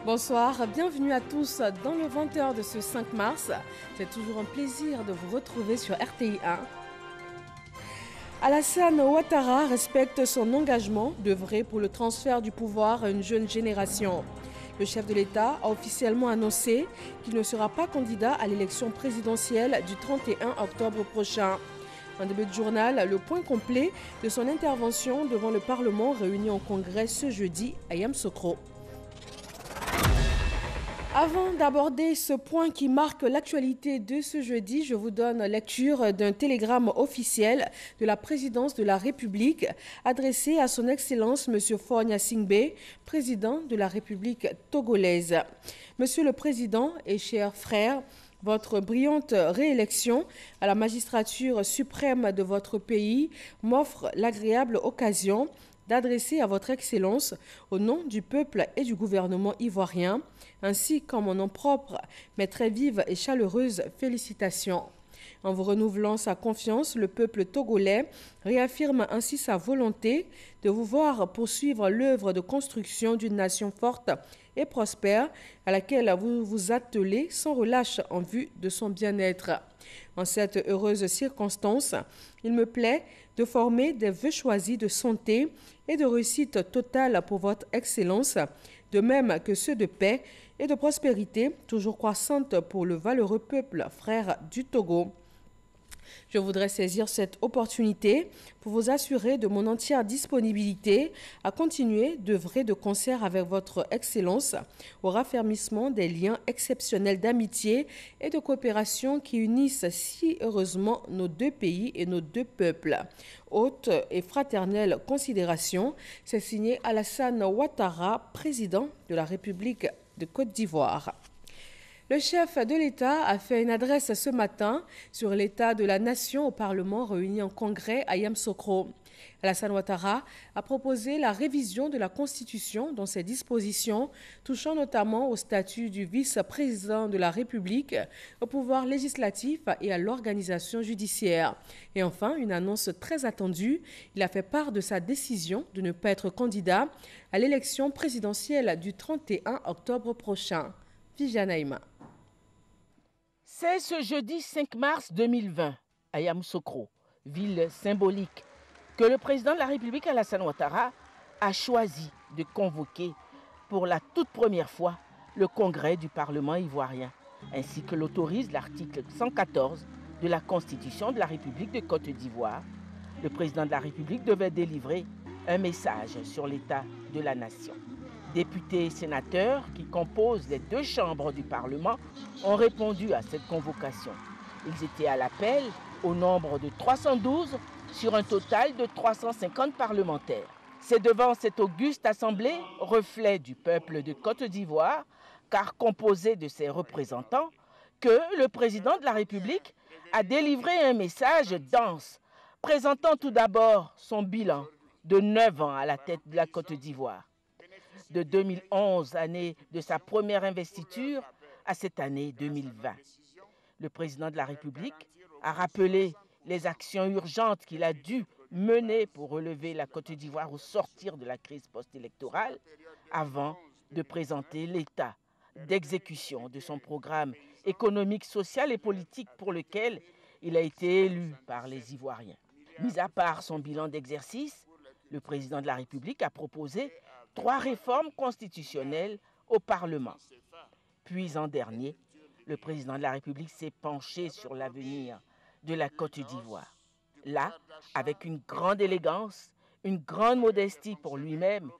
Bonsoir, bienvenue à tous dans le 20h de ce 5 mars. C'est toujours un plaisir de vous retrouver sur RTI 1. Alassane Ouattara respecte son engagement d'œuvrer pour le transfert du pouvoir à une jeune génération. Le chef de l'État a officiellement annoncé qu'il ne sera pas candidat à l'élection présidentielle du 31 octobre prochain. En début de journal, le point complet de son intervention devant le Parlement réuni en congrès ce jeudi à Yamoussoukro. Avant d'aborder ce point qui marque l'actualité de ce jeudi, je vous donne lecture d'un télégramme officiel de la présidence de la République adressé à son Excellence M. Faure Gnassingbé, président de la République togolaise. Monsieur le Président et chers frères, votre brillante réélection à la magistrature suprême de votre pays m'offre l'agréable occasion d'adresser à votre Excellence, au nom du peuple et du gouvernement ivoirien, ainsi qu'en mon nom propre, mes très vives et chaleureuses félicitations. En vous renouvelant sa confiance, le peuple togolais réaffirme ainsi sa volonté de vous voir poursuivre l'œuvre de construction d'une nation forte et prospère à laquelle vous vous attelez sans relâche en vue de son bien-être. En cette heureuse circonstance, il me plaît de former des vœux choisis de santé et de réussite totale pour votre Excellence, de même que ceux de paix et de prospérité toujours croissante pour le valeureux peuple frère du Togo. Je voudrais saisir cette opportunité pour vous assurer de mon entière disponibilité à continuer d'œuvrer de concert avec votre Excellence au raffermissement des liens exceptionnels d'amitié et de coopération qui unissent si heureusement nos deux pays et nos deux peuples. Haute et fraternelle considération, c'est signé Alassane Ouattara, président de la République de Côte d'Ivoire. Le chef de l'État a fait une adresse ce matin sur l'état de la nation au Parlement réuni en congrès à Yamoussoukro. Alassane Ouattara a proposé la révision de la Constitution dans ses dispositions touchant notamment au statut du vice-président de la République, au pouvoir législatif et à l'organisation judiciaire. Et enfin, une annonce très attendue, il a fait part de sa décision de ne pas être candidat à l'élection présidentielle du 31 octobre prochain. Vijanaïma. C'est ce jeudi 5 mars 2020, à Yamoussoukro, ville symbolique, que le président de la République, Alassane Ouattara, a choisi de convoquer pour la toute première fois le congrès du Parlement ivoirien, ainsi que l'autorise l'article 114 de la Constitution de la République de Côte d'Ivoire. Le président de la République devait délivrer un message sur l'état de la nation. Députés et sénateurs qui composent les deux chambres du Parlement ont répondu à cette convocation. Ils étaient à l'appel au nombre de 312 sur un total de 350 parlementaires. C'est devant cette auguste assemblée, reflet du peuple de Côte d'Ivoire, car composé de ses représentants, que le président de la République a délivré un message dense, présentant tout d'abord son bilan de 9 ans à la tête de la Côte d'Ivoire. De 2011, année de sa première investiture, à cette année 2020. Le président de la République a rappelé les actions urgentes qu'il a dû mener pour relever la Côte d'Ivoire au sortir de la crise post-électorale, avant de présenter l'état d'exécution de son programme économique, social et politique pour lequel il a été élu par les Ivoiriens. Mis à part son bilan d'exercice, le président de la République a proposé 3 réformes constitutionnelles au Parlement. Puis en dernier, le président de la République s'est penché sur l'avenir de la Côte d'Ivoire. Là, avec une grande élégance, une grande modestie pour lui-même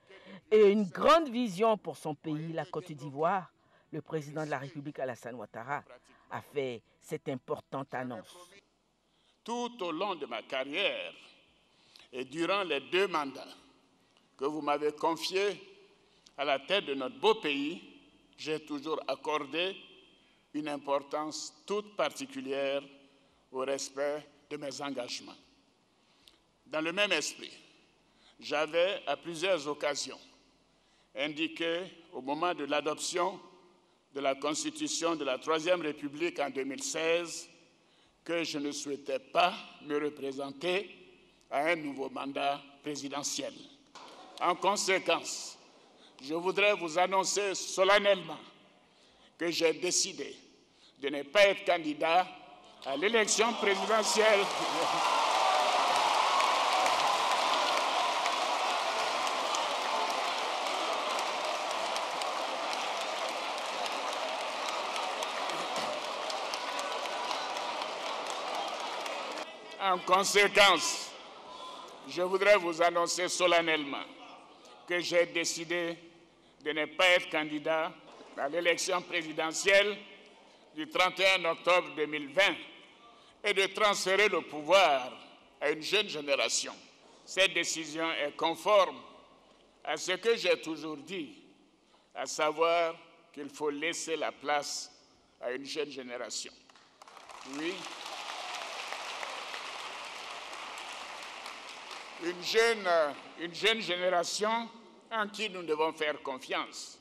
et une grande vision pour son pays, la Côte d'Ivoire, le président de la République, Alassane Ouattara, a fait cette importante annonce. Tout au long de ma carrière et durant les 2 mandats que vous m'avez confiés à la tête de notre beau pays, j'ai toujours accordé une importance toute particulière au respect de mes engagements. Dans le même esprit, j'avais à plusieurs occasions indiqué au moment de l'adoption de la Constitution de la Troisième République en 2016 que je ne souhaitais pas me représenter à un nouveau mandat présidentiel. En conséquence, je voudrais vous annoncer solennellement que j'ai décidé de ne pas être candidat à l'élection présidentielle. En conséquence, je voudrais vous annoncer solennellement que j'ai décidé de ne pas être candidat à l'élection présidentielle du 31 octobre 2020 et de transférer le pouvoir à une jeune génération. Cette décision est conforme à ce que j'ai toujours dit, à savoir qu'il faut laisser la place à une jeune génération. Oui. Une jeune génération en qui nous devons faire confiance.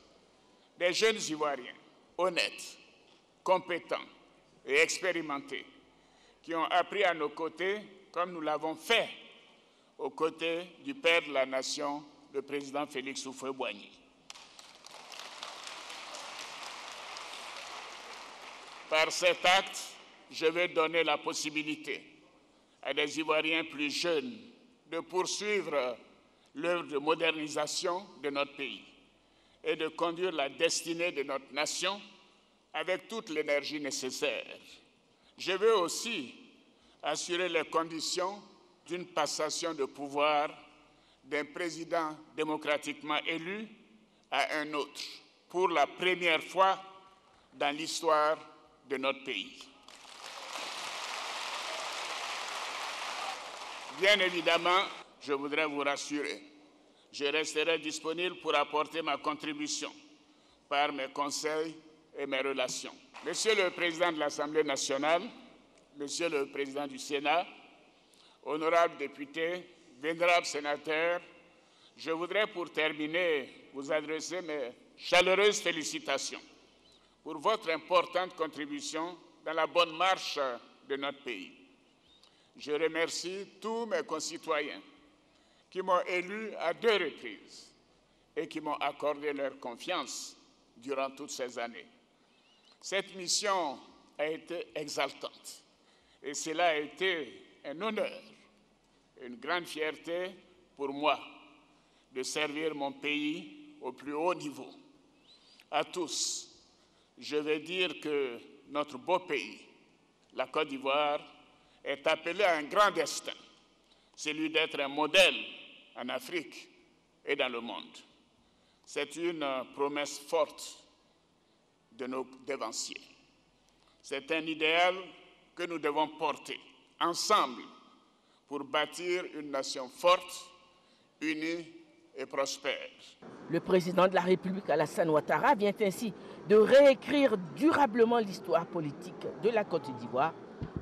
Des jeunes Ivoiriens honnêtes, compétents et expérimentés qui ont appris à nos côtés comme nous l'avons fait aux côtés du père de la nation, le président Félix Houphouët-Boigny. Par cet acte, je vais donner la possibilité à des Ivoiriens plus jeunes de poursuivre l'œuvre de modernisation de notre pays et de conduire la destinée de notre nation avec toute l'énergie nécessaire. Je veux aussi assurer les conditions d'une passation de pouvoir d'un président démocratiquement élu à un autre, pour la première fois dans l'histoire de notre pays. Bien évidemment, je voudrais vous rassurer, je resterai disponible pour apporter ma contribution par mes conseils et mes relations. Monsieur le Président de l'Assemblée nationale, Monsieur le Président du Sénat, honorables députés, vénérables sénateurs, je voudrais pour terminer vous adresser mes chaleureuses félicitations pour votre importante contribution dans la bonne marche de notre pays. Je remercie tous mes concitoyens qui m'ont élu à 2 reprises et qui m'ont accordé leur confiance durant toutes ces années. Cette mission a été exaltante et cela a été un honneur, une grande fierté pour moi de servir mon pays au plus haut niveau. À tous, je vais dire que notre beau pays, la Côte d'Ivoire, est appelé à un grand destin, celui d'être un modèle en Afrique et dans le monde. C'est une promesse forte de nos devanciers. C'est un idéal que nous devons porter ensemble pour bâtir une nation forte, unie et prospère. Le président de la République, Alassane Ouattara, vient ainsi de réécrire durablement l'histoire politique de la Côte d'Ivoire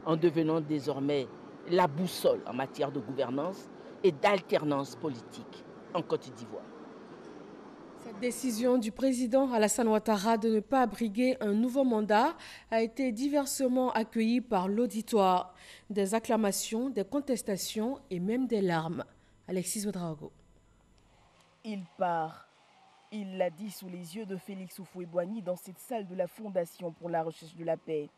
en devenant désormais la boussole en matière de gouvernance et d'alternance politique en Côte d'Ivoire. Cette décision du président Alassane Ouattara de ne pas briguer un nouveau mandat a été diversement accueillie par l'auditoire. Des acclamations, des contestations et même des larmes. Alexis Ouedraogo. Il part. Il l'a dit sous les yeux de Félix Houphouët-Boigny dans cette salle de la Fondation pour la recherche de la paix.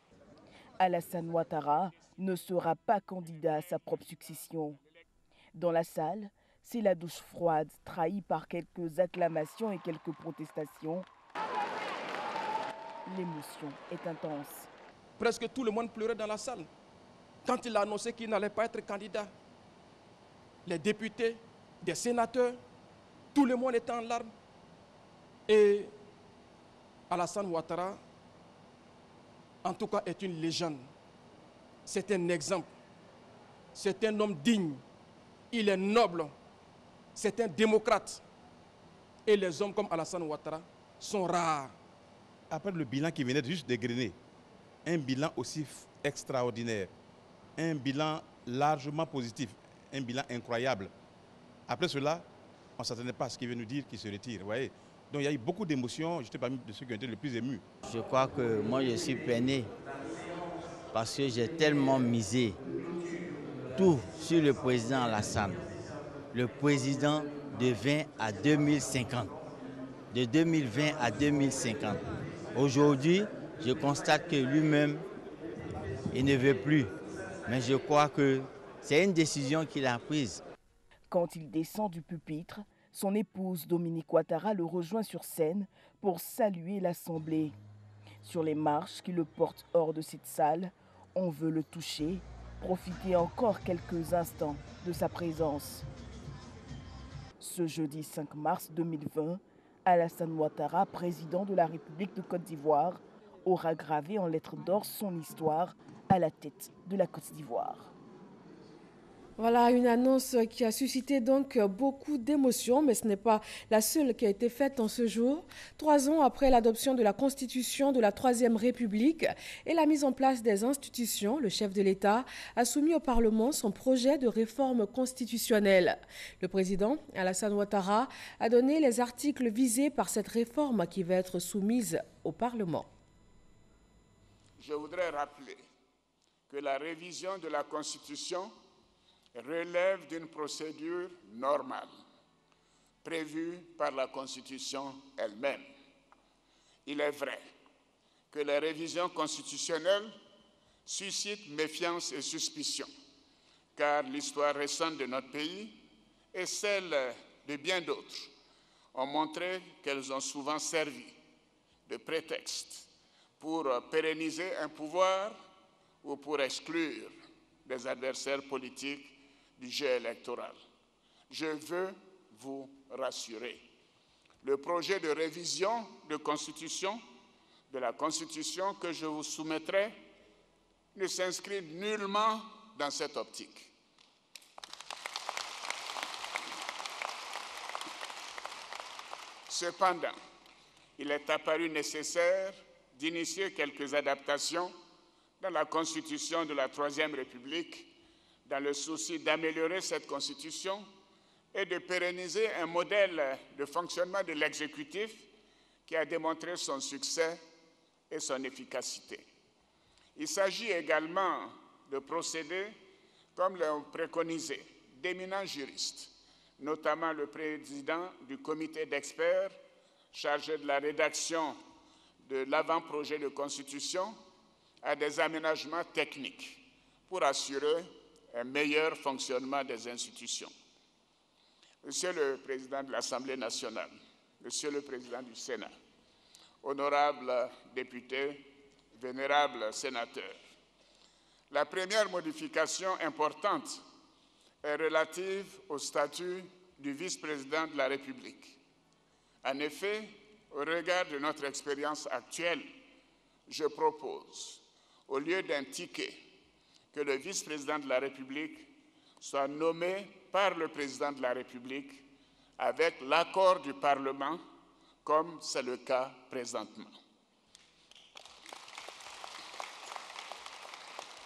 Alassane Ouattara ne sera pas candidat à sa propre succession. Dans la salle, c'est la douche froide, trahie par quelques acclamations et quelques protestations. L'émotion est intense. Presque tout le monde pleurait dans la salle quand il a annoncé qu'il n'allait pas être candidat. Les députés, des sénateurs, tout le monde était en larmes. Et Alassane Ouattara, en tout cas, est une légende. C'est un exemple. C'est un homme digne. Il est noble. C'est un démocrate. Et les hommes comme Alassane Ouattara sont rares. Après le bilan qui venait juste dégrainer, un bilan aussi extraordinaire, un bilan largement positif, un bilan incroyable. Après cela, on ne s'attendait pas à ce qu'il veut nous dire qu'il se retire. Vous voyez. Donc il y a eu beaucoup d'émotions. J'étais parmi ceux qui ont été le plus émus. Je crois que moi je suis peiné parce que j'ai tellement misé tout sur le président Alassane. Le président devient à 2050. de 2020 à 2050. Aujourd'hui, je constate que lui-même, il ne veut plus. Mais je crois que c'est une décision qu'il a prise. Quand il descend du pupitre, son épouse Dominique Ouattara le rejoint sur scène pour saluer l'Assemblée. Sur les marches qui le portent hors de cette salle, on veut le toucher, profiter encore quelques instants de sa présence. Ce jeudi 5 mars 2020, Alassane Ouattara, président de la République de Côte d'Ivoire, aura gravé en lettres d'or son histoire à la tête de la Côte d'Ivoire. Voilà une annonce qui a suscité donc beaucoup d'émotions, mais ce n'est pas la seule qui a été faite en ce jour. 3 ans après l'adoption de la Constitution de la Troisième République et la mise en place des institutions, le chef de l'État a soumis au Parlement son projet de réforme constitutionnelle. Le président Alassane Ouattara a donné les articles visés par cette réforme qui va être soumise au Parlement. Je voudrais rappeler que la révision de la Constitution relève d'une procédure normale, prévue par la Constitution elle-même. Il est vrai que les révisions constitutionnelles suscitent méfiance et suspicion, car l'histoire récente de notre pays et celle de bien d'autres ont montré qu'elles ont souvent servi de prétexte pour pérenniser un pouvoir ou pour exclure des adversaires politiques du jeu électoral. Je veux vous rassurer. Le projet de révision de la Constitution que je vous soumettrai ne s'inscrit nullement dans cette optique. Cependant, il est apparu nécessaire d'initier quelques adaptations dans la Constitution de la Troisième République dans le souci d'améliorer cette Constitution et de pérenniser un modèle de fonctionnement de l'exécutif qui a démontré son succès et son efficacité. Il s'agit également de procéder, comme l'ont préconisé d'éminents juristes, notamment le président du comité d'experts chargé de la rédaction de l'avant-projet de Constitution, à des aménagements techniques pour assurer un meilleur fonctionnement des institutions. Monsieur le Président de l'Assemblée nationale, Monsieur le Président du Sénat, honorables députés, vénérables sénateurs, la première modification importante est relative au statut du vice-président de la République. En effet, au regard de notre expérience actuelle, je propose, au lieu d'un ticket, que le vice-président de la République soit nommé par le président de la République avec l'accord du Parlement, comme c'est le cas présentement.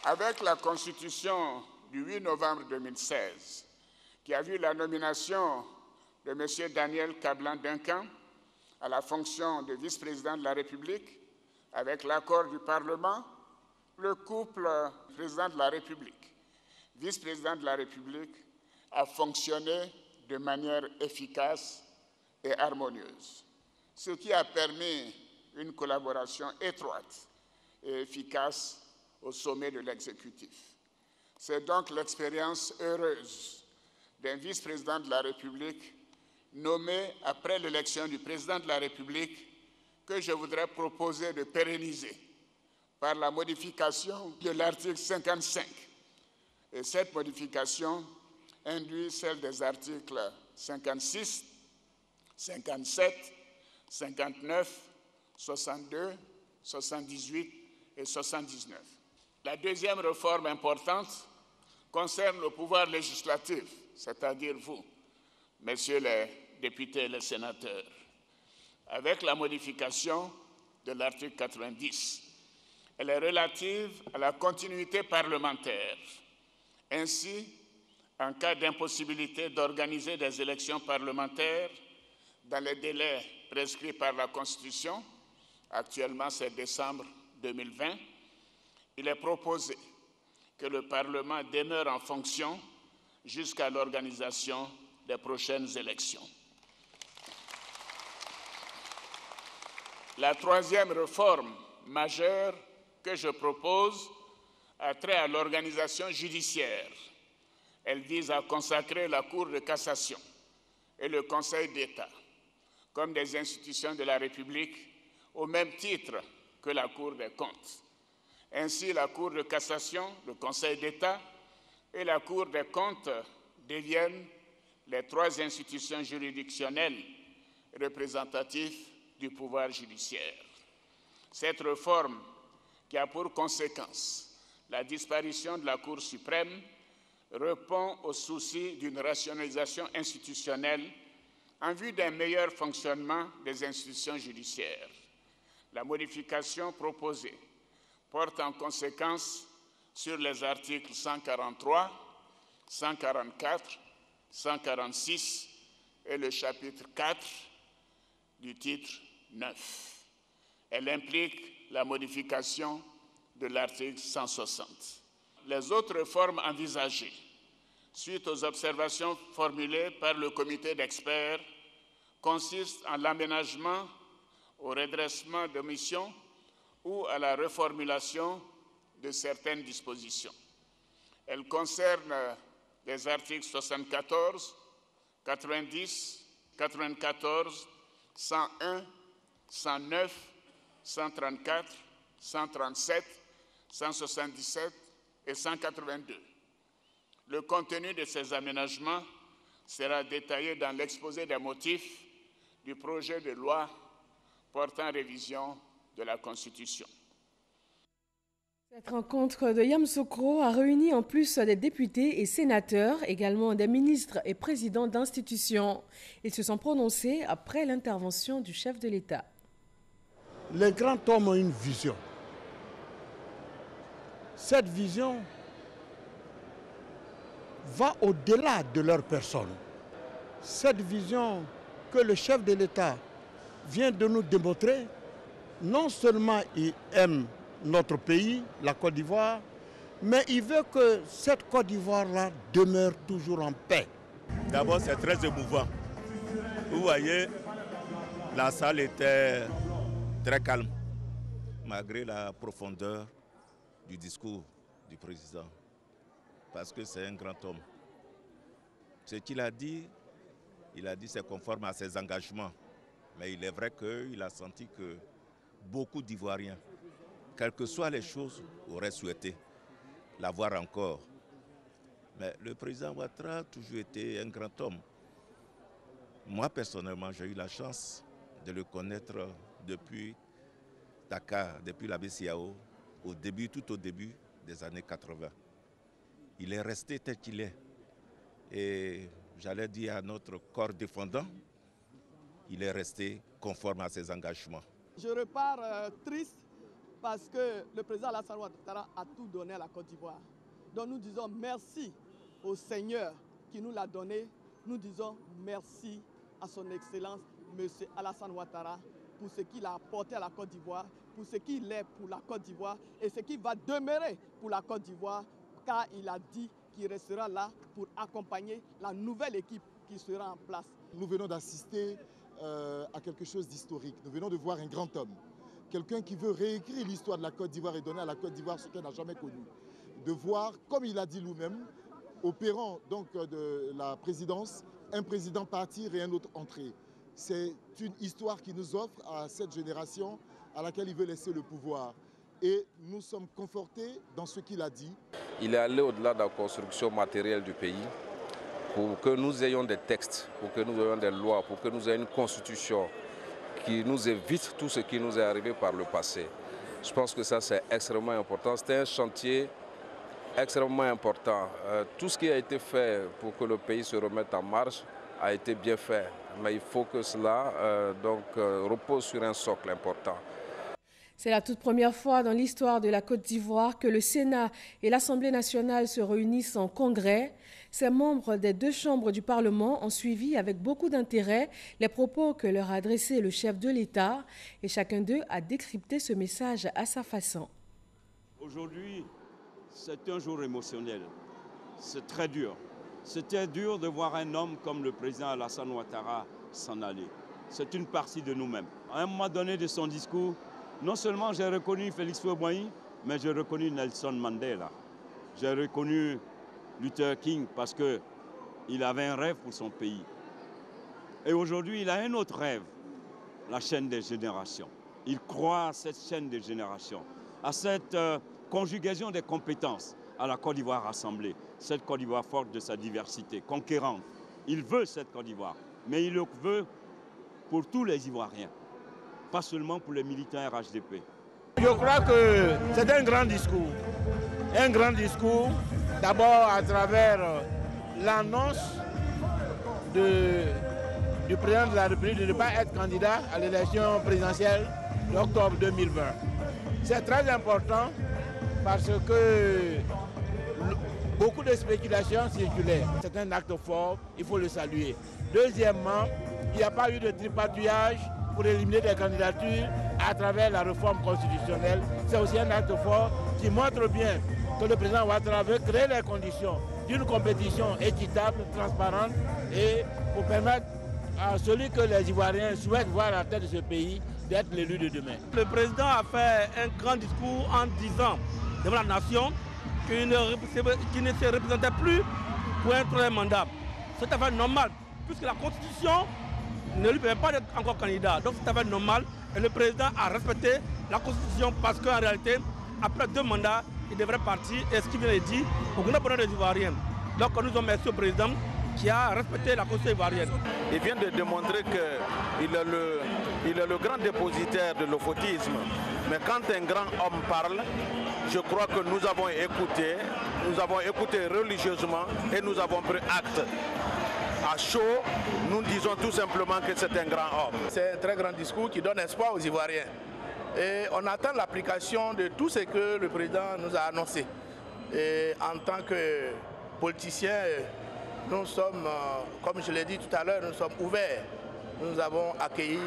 Avec la Constitution du 8 novembre 2016, qui a vu la nomination de M. Daniel Kablan-Duncan à la fonction de vice-président de la République, avec l'accord du Parlement, le couple président de la République, vice-président de la République, a fonctionné de manière efficace et harmonieuse, ce qui a permis une collaboration étroite et efficace au sommet de l'exécutif. C'est donc l'expérience heureuse d'un vice-président de la République nommé après l'élection du président de la République que je voudrais proposer de pérenniser par la modification de l'article 55. Et cette modification induit celle des articles 56, 57, 59, 62, 78 et 79. La deuxième réforme importante concerne le pouvoir législatif, c'est-à-dire vous, messieurs les députés et les sénateurs, avec la modification de l'article 90. Elle est relative à la continuité parlementaire. Ainsi, en cas d'impossibilité d'organiser des élections parlementaires dans les délais prescrits par la Constitution, actuellement c'est décembre 2020, il est proposé que le Parlement demeure en fonction jusqu'à l'organisation des prochaines élections. La troisième réforme majeure que je propose a trait à l'organisation judiciaire. Elle vise à consacrer la Cour de cassation et le Conseil d'État comme des institutions de la République au même titre que la Cour des comptes. Ainsi, la Cour de cassation, le Conseil d'État et la Cour des comptes deviennent les trois institutions juridictionnelles représentatives du pouvoir judiciaire. Cette réforme, qui a pour conséquence la disparition de la Cour suprême, répond au souci d'une rationalisation institutionnelle en vue d'un meilleur fonctionnement des institutions judiciaires. La modification proposée porte en conséquence sur les articles 143, 144, 146 et le chapitre 4 du titre 9. Elle implique la modification de l'article 160. Les autres réformes envisagées, suite aux observations formulées par le comité d'experts, consistent en l'aménagement, au redressement de missions ou à la reformulation de certaines dispositions. Elles concernent les articles 74, 90, 94, 101, 109, 134, 137, 177 et 182. Le contenu de ces aménagements sera détaillé dans l'exposé des motifs du projet de loi portant révision de la Constitution. Cette rencontre de Yamoussoukro a réuni en plus des députés et sénateurs, également des ministres et présidents d'institutions. Ils se sont prononcés après l'intervention du chef de l'État. Les grands hommes ont une vision. Cette vision va au-delà de leur personne. Cette vision que le chef de l'État vient de nous démontrer, non seulement il aime notre pays, la Côte d'Ivoire, mais il veut que cette Côte d'Ivoire-là demeure toujours en paix. D'abord, c'est très émouvant. Vous voyez, la salle était très calme, malgré la profondeur du discours du président, parce que c'est un grand homme. Ce qu'il a dit c'est conforme à ses engagements. Mais il est vrai qu'il a senti que beaucoup d'Ivoiriens, quelles que soient les choses, auraient souhaité l'avoir encore. Mais le président Ouattara a toujours été un grand homme. Moi, personnellement, j'ai eu la chance de le connaître depuis Dakar, depuis la BCAO, tout au début des années 80. Il est resté tel qu'il est. Et j'allais dire à notre corps défendant, il est resté conforme à ses engagements. Je repars triste parce que le président Alassane Ouattara a tout donné à la Côte d'Ivoire. Donc nous disons merci au Seigneur qui nous l'a donné. Nous disons merci à son Excellence, M. Alassane Ouattara, pour ce qu'il a apporté à la Côte d'Ivoire, pour ce qu'il est pour la Côte d'Ivoire et ce qui va demeurer pour la Côte d'Ivoire, car il a dit qu'il restera là pour accompagner la nouvelle équipe qui sera en place. Nous venons d'assister à quelque chose d'historique. Nous venons de voir un grand homme, quelqu'un qui veut réécrire l'histoire de la Côte d'Ivoire et donner à la Côte d'Ivoire ce qu'elle n'a jamais connu. De voir, comme il a dit lui-même, opérant donc de la présidence, un président partir et un autre entrer. C'est une histoire qui nous offre à cette génération à laquelle il veut laisser le pouvoir. Et nous sommes confortés dans ce qu'il a dit. Il est allé au-delà de la construction matérielle du pays pour que nous ayons des textes, pour que nous ayons des lois, pour que nous ayons une constitution qui nous évite tout ce qui nous est arrivé par le passé. Je pense que ça, c'est extrêmement important. C'était un chantier extrêmement important. Tout ce qui a été fait pour que le pays se remette en marche a été bien fait. Mais il faut que cela repose sur un socle important. C'est la toute première fois dans l'histoire de la Côte d'Ivoire que le Sénat et l'Assemblée nationale se réunissent en congrès. Ces membres des deux chambres du Parlement ont suivi avec beaucoup d'intérêt les propos que leur a adressés le chef de l'État et chacun d'eux a décrypté ce message à sa façon. Aujourd'hui, c'est un jour émotionnel. C'est très dur. C'était dur de voir un homme comme le président Alassane Ouattara s'en aller. c'est une partie de nous-mêmes. À un moment donné de son discours, non seulement j'ai reconnu Félix Houphouët-Boigny, mais j'ai reconnu Nelson Mandela. J'ai reconnu Luther King parce qu'il avait un rêve pour son pays. Et aujourd'hui, il a un autre rêve, la chaîne des générations. Il croit à cette chaîne des générations, à cette conjugaison des compétences à la Côte d'Ivoire rassemblée, cette Côte d'Ivoire forte de sa diversité, conquérante. Il veut cette Côte d'Ivoire, mais il le veut pour tous les Ivoiriens, pas seulement pour les militants RHDP. Je crois que c'est un grand discours. Un grand discours, d'abord à travers l'annonce du président de la République de ne pas être candidat à l'élection présidentielle d'octobre 2020. C'est très important parce que beaucoup de spéculations circulaient. C'est un acte fort, il faut le saluer. Deuxièmement, il n'y a pas eu de tripatouillage pour éliminer des candidatures à travers la réforme constitutionnelle. C'est aussi un acte fort qui montre bien que le président Ouattara veut créer les conditions d'une compétition équitable, transparente et pour permettre à celui que les Ivoiriens souhaitent voir à la tête de ce pays d'être l'élu de demain. Le président a fait un grand discours en disant devant la nation qu'il ne se représentait plus pour un troisième mandat. C'est tout à fait normal, puisque la Constitution ne lui permet pas d'être encore candidat. Donc c'est tout à fait normal et le président a respecté la Constitution parce qu'en réalité, après 2 mandats, il devrait partir, et ce qu'il vient de dire, au grand bonheur des Ivoiriens. Donc nous sommes remerciés au président qui a respecté la Constitution ivoirienne. Il vient de démontrer qu'il est le grand dépositaire de l'ophotisme. Mais quand un grand homme parle, je crois que nous avons écouté religieusement et nous avons pris acte. À chaud, nous disons tout simplement que c'est un grand homme. C'est un très grand discours qui donne espoir aux Ivoiriens. Et on attend l'application de tout ce que le président nous a annoncé. Et en tant que politiciens, nous sommes, comme je l'ai dit tout à l'heure, nous sommes ouverts. Nous avons accueilli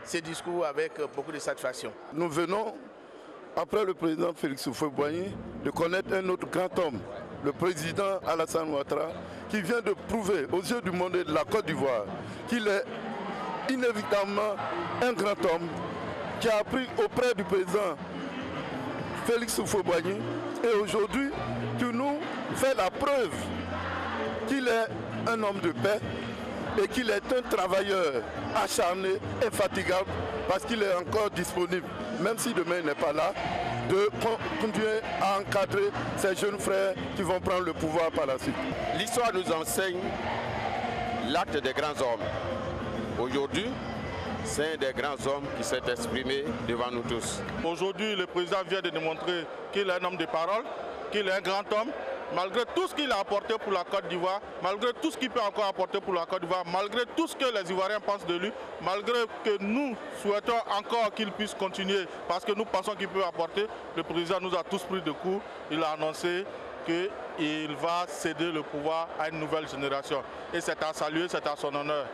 ces discours avec beaucoup de satisfaction. Nous venons, après le président Félix Houphouët-Boigny, de connaître un autre grand homme, le président Alassane Ouattara, qui vient de prouver aux yeux du monde et de la Côte d'Ivoire qu'il est inévitablement un grand homme qui a appris auprès du président Félix Houphouët-Boigny et aujourd'hui qui nous fait la preuve qu'il est un homme de paix et qu'il est un travailleur acharné, infatigable, parce qu'il est encore disponible, même si demain il n'est pas là, de continuer à encadrer ces jeunes frères qui vont prendre le pouvoir par la suite. L'histoire nous enseigne l'acte des grands hommes. Aujourd'hui, c'est un des grands hommes qui s'est exprimé devant nous tous. Aujourd'hui, le président vient de démontrer qu'il est un homme de parole, qu'il est un grand homme, malgré tout ce qu'il a apporté pour la Côte d'Ivoire, malgré tout ce qu'il peut encore apporter pour la Côte d'Ivoire, malgré tout ce que les Ivoiriens pensent de lui, malgré que nous souhaitons encore qu'il puisse continuer, parce que nous pensons qu'il peut apporter, le président nous a tous pris de coup, il a annoncé qu'il va céder le pouvoir à une nouvelle génération. Et c'est à saluer, c'est à son honneur.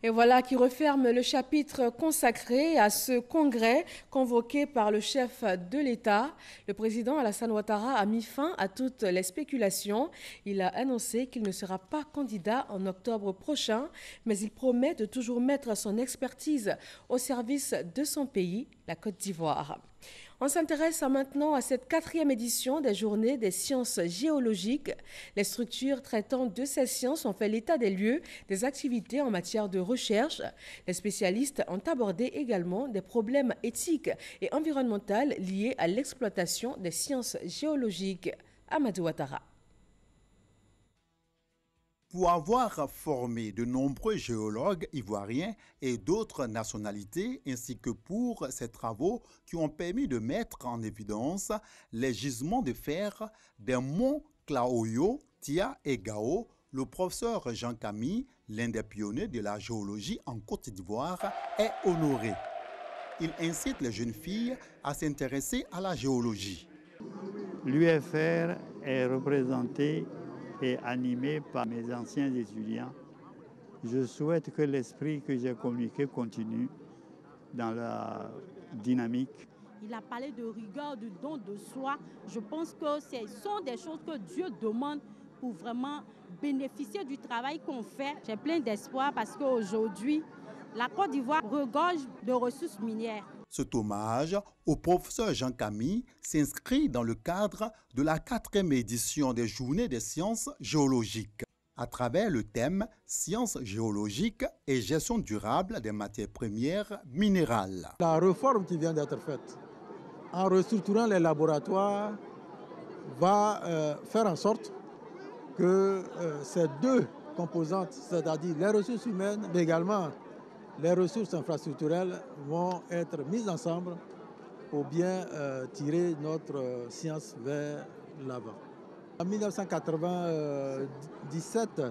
Et voilà qui referme le chapitre consacré à ce congrès convoqué par le chef de l'État. Le président Alassane Ouattara a mis fin à toutes les spéculations. Il a annoncé qu'il ne sera pas candidat en octobre prochain, mais il promet de toujours mettre son expertise au service de son pays, la Côte d'Ivoire. On s'intéresse maintenant à cette 4e édition des Journées des sciences géologiques. Les structures traitant de ces sciences ont fait l'état des lieux des activités en matière de recherche. Les spécialistes ont abordé également des problèmes éthiques et environnementaux liés à l'exploitation des sciences géologiques. Amadou Ouattara. Pour avoir formé de nombreux géologues ivoiriens et d'autres nationalités, ainsi que pour ces travaux qui ont permis de mettre en évidence les gisements de fer des monts Klaoyo, Tia et Gao, le professeur Jean Camille, l'un des pionniers de la géologie en Côte d'Ivoire, est honoré. Il incite les jeunes filles à s'intéresser à la géologie. L'UFR est représenté et animé par mes anciens étudiants. Je souhaite que l'esprit que j'ai communiqué continue dans la dynamique. Il a parlé de rigueur, du don de soi. Je pense que ce sont des choses que Dieu demande pour vraiment bénéficier du travail qu'on fait. J'ai plein d'espoir parce qu'aujourd'hui, La Côte d'Ivoire regorge de ressources minières. Cet hommage au professeur Jean Camille s'inscrit dans le cadre de la 4e édition des Journées des sciences géologiques, à travers le thème « Sciences géologiques et gestion durable des matières premières minérales ». La réforme qui vient d'être faite en restructurant les laboratoires va faire en sorte que ces deux composantes, c'est-à-dire les ressources humaines, mais également les ressources infrastructurelles, vont être mises ensemble pour bien tirer notre science vers l'avant. En 1997,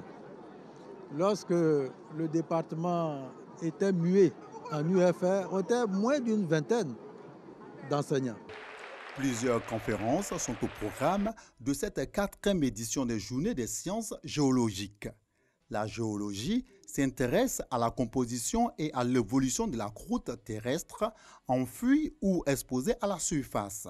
lorsque le département était mué en UFR, on était moins d'une vingtaine d'enseignants. Plusieurs conférences sont au programme de cette 4e édition des Journées des sciences géologiques. La géologie s'intéresse à la composition et à l'évolution de la croûte terrestre enfouie ou exposée à la surface.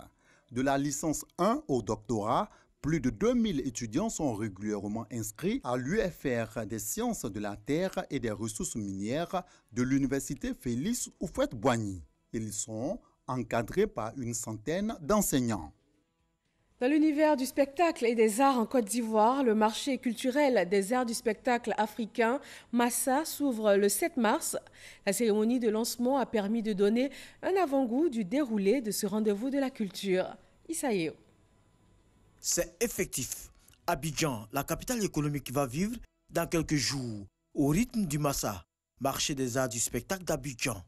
De la licence 1 au doctorat, plus de 2000 étudiants sont régulièrement inscrits à l'UFR des sciences de la terre et des ressources minières de l'université Félix Houphouët-Boigny. Ils sont encadrés par une centaine d'enseignants. Dans l'univers du spectacle et des arts en Côte d'Ivoire, le marché culturel des arts du spectacle africain, Massa, s'ouvre le 7 mars. La cérémonie de lancement a permis de donner un avant-goût du déroulé de ce rendez-vous de la culture. Issaïo. C'est effectif. Abidjan, la capitale économique, va vivre dans quelques jours au rythme du Massa, marché des arts du spectacle d'Abidjan.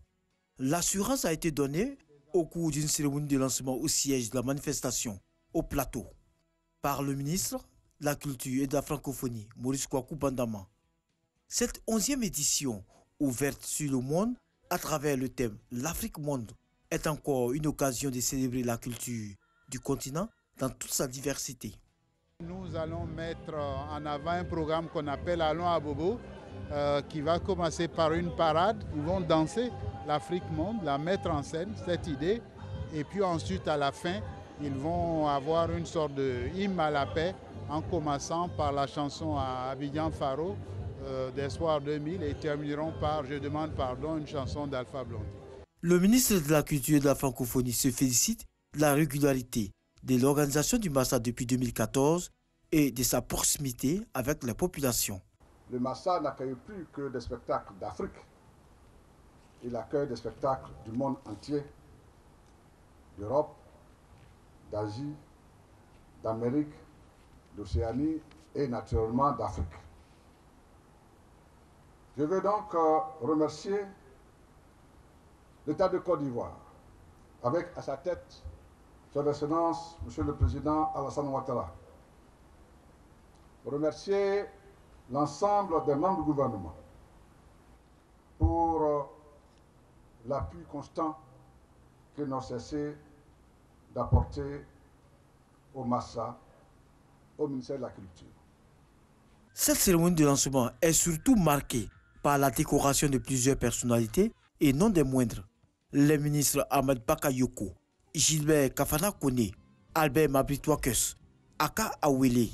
L'assurance a été donnée au cours d'une cérémonie de lancement au siège de la manifestation, au plateau, par le ministre de la Culture et de la Francophonie, Maurice Kwaku Bandama. Cette 11e édition, ouverte sur le monde à travers le thème « L'Afrique monde », est encore une occasion de célébrer la culture du continent dans toute sa diversité. Nous allons mettre en avant un programme qu'on appelle Allons à Bobo, qui va commencer par une parade. Ils vont danser l'Afrique monde, la mettre en scène, cette idée, et puis ensuite à la fin, ils vont avoir une sorte de hymne à la paix en commençant par la chanson à Abidjan Faro d'Espoir 2000 et termineront par Je demande pardon, une chanson d'Alpha Blondy. Le ministre de la Culture et de la Francophonie se félicite de la régularité de l'organisation du Massa depuis 2014 et de sa proximité avec la population. Le Massa n'accueille plus que des spectacles d'Afrique. Il accueille des spectacles du monde entier, d'Europe, d'Asie, d'Amérique, d'Océanie et naturellement d'Afrique. Je veux donc remercier l'État de Côte d'Ivoire, avec à sa tête Son Excellence, Monsieur le Président Alassane Ouattara. Remercier l'ensemble des membres du gouvernement pour l'appui constant qu'ils n'ont cessé d'apporter au Massa, au ministère de la Culture. Cette cérémonie de lancement est surtout marquée par la décoration de plusieurs personnalités et non des moindres. Les ministres Ahmed Bakayoko, Gilbert Kafana Kone, Albert Mabritouakes, Aka Awele,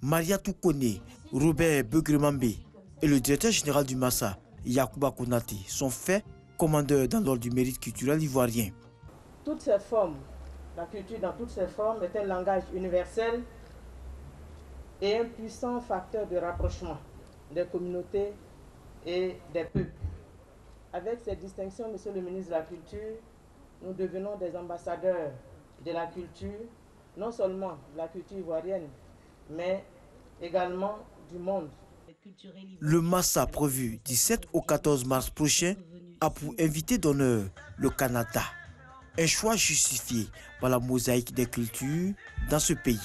Mariatou Kone, Robert Begremambe et le directeur général du Massa, Yacouba Konate, sont faits commandeurs dans l'ordre du mérite culturel ivoirien. Toutes ces formes, la culture dans toutes ses formes est un langage universel et un puissant facteur de rapprochement des communautés et des peuples. Avec cette distinction, Monsieur le ministre de la Culture, nous devenons des ambassadeurs de la culture, non seulement de la culture ivoirienne, mais également du monde. Le Massa prévu du 7 au 14 mars prochain a pour invité d'honneur le Canada. Un choix justifié par la mosaïque des cultures dans ce pays.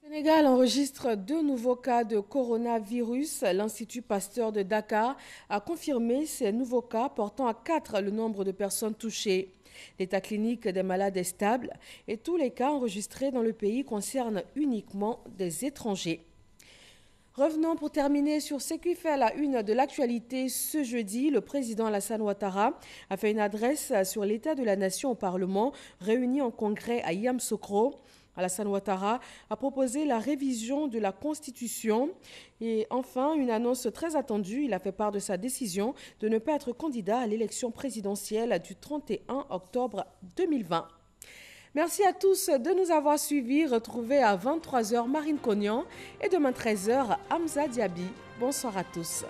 Le Sénégal enregistre 2 nouveaux cas de coronavirus. L'Institut Pasteur de Dakar a confirmé ces nouveaux cas, portant à 4 le nombre de personnes touchées. L'état clinique des malades est stable et tous les cas enregistrés dans le pays concernent uniquement des étrangers. Revenons pour terminer sur ce qui fait la une de l'actualité ce jeudi. Le président Alassane Ouattara a fait une adresse sur l'état de la nation au Parlement, réuni en congrès à Yamoussoukro. Alassane Ouattara a proposé la révision de la Constitution. Et enfin, une annonce très attendue, il a fait part de sa décision de ne pas être candidat à l'élection présidentielle du 31 octobre 2020. Merci à tous de nous avoir suivis. Retrouvez à 23h Marine Cognan et demain 13h Hamza Diaby. Bonsoir à tous.